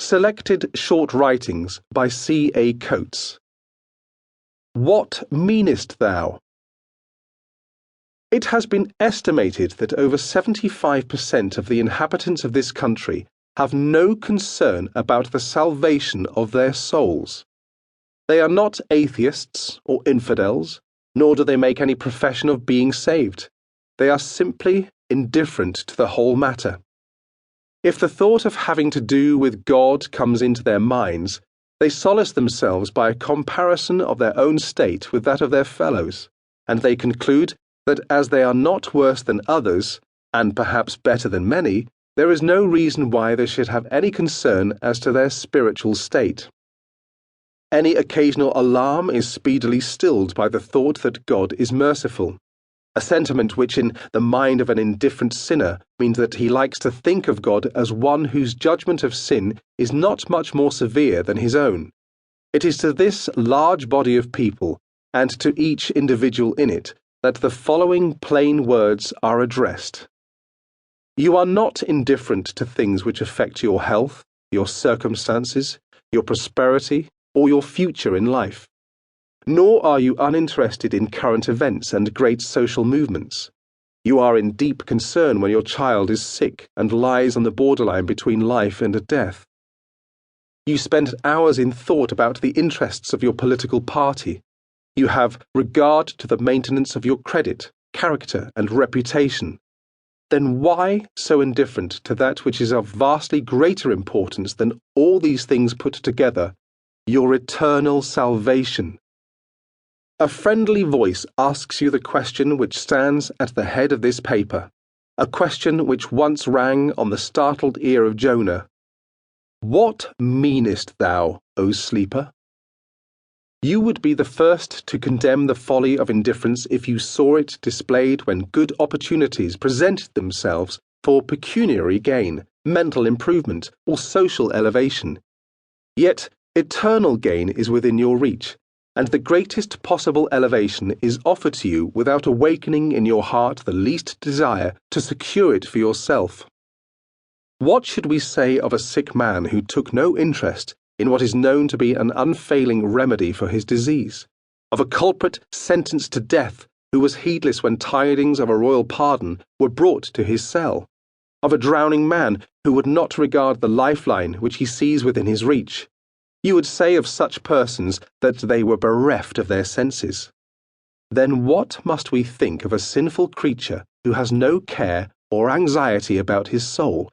Selected Short Writings by C. A. Coates. What meanest thou? It has been estimated that over 75% of the inhabitants of this country have no concern about the salvation of their souls. They are not atheists or infidels, nor do they make any profession of being saved. They are simply indifferent to the whole matter. If the thought of having to do with God comes into their minds, they solace themselves by a comparison of their own state with that of their fellows, and they conclude that as they are not worse than others, and perhaps better than many, there is no reason why they should have any concern as to their spiritual state. Any occasional alarm is speedily stilled by the thought that God is merciful, a sentiment which in the mind of an indifferent sinner means that he likes to think of God as one whose judgment of sin is not much more severe than his own. It is to this large body of people, and to each individual in it, that the following plain words are addressed. You are not indifferent to things which affect your health, your circumstances, your prosperity, or your future in life. Nor are you uninterested in current events and great social movements. You are in deep concern when your child is sick and lies on the borderline between life and death. You spend hours in thought about the interests of your political party. You have regard to the maintenance of your credit, character, and reputation. Then why so indifferent to that which is of vastly greater importance than all these things put together, your eternal salvation? A friendly voice asks you the question which stands at the head of this paper, a question which once rang on the startled ear of Jonah. What meanest thou, O sleeper? You would be the first to condemn the folly of indifference if you saw it displayed when good opportunities presented themselves for pecuniary gain, mental improvement, or social elevation. Yet eternal gain is within your reach, and the greatest possible elevation is offered to you without awakening in your heart the least desire to secure it for yourself. What should we say of a sick man who took no interest in what is known to be an unfailing remedy for his disease, of a culprit sentenced to death who was heedless when tidings of a royal pardon were brought to his cell, of a drowning man who would not regard the lifeline which he sees within his reach? You would say of such persons that they were bereft of their senses. Then what must we think of a sinful creature who has no care or anxiety about his soul,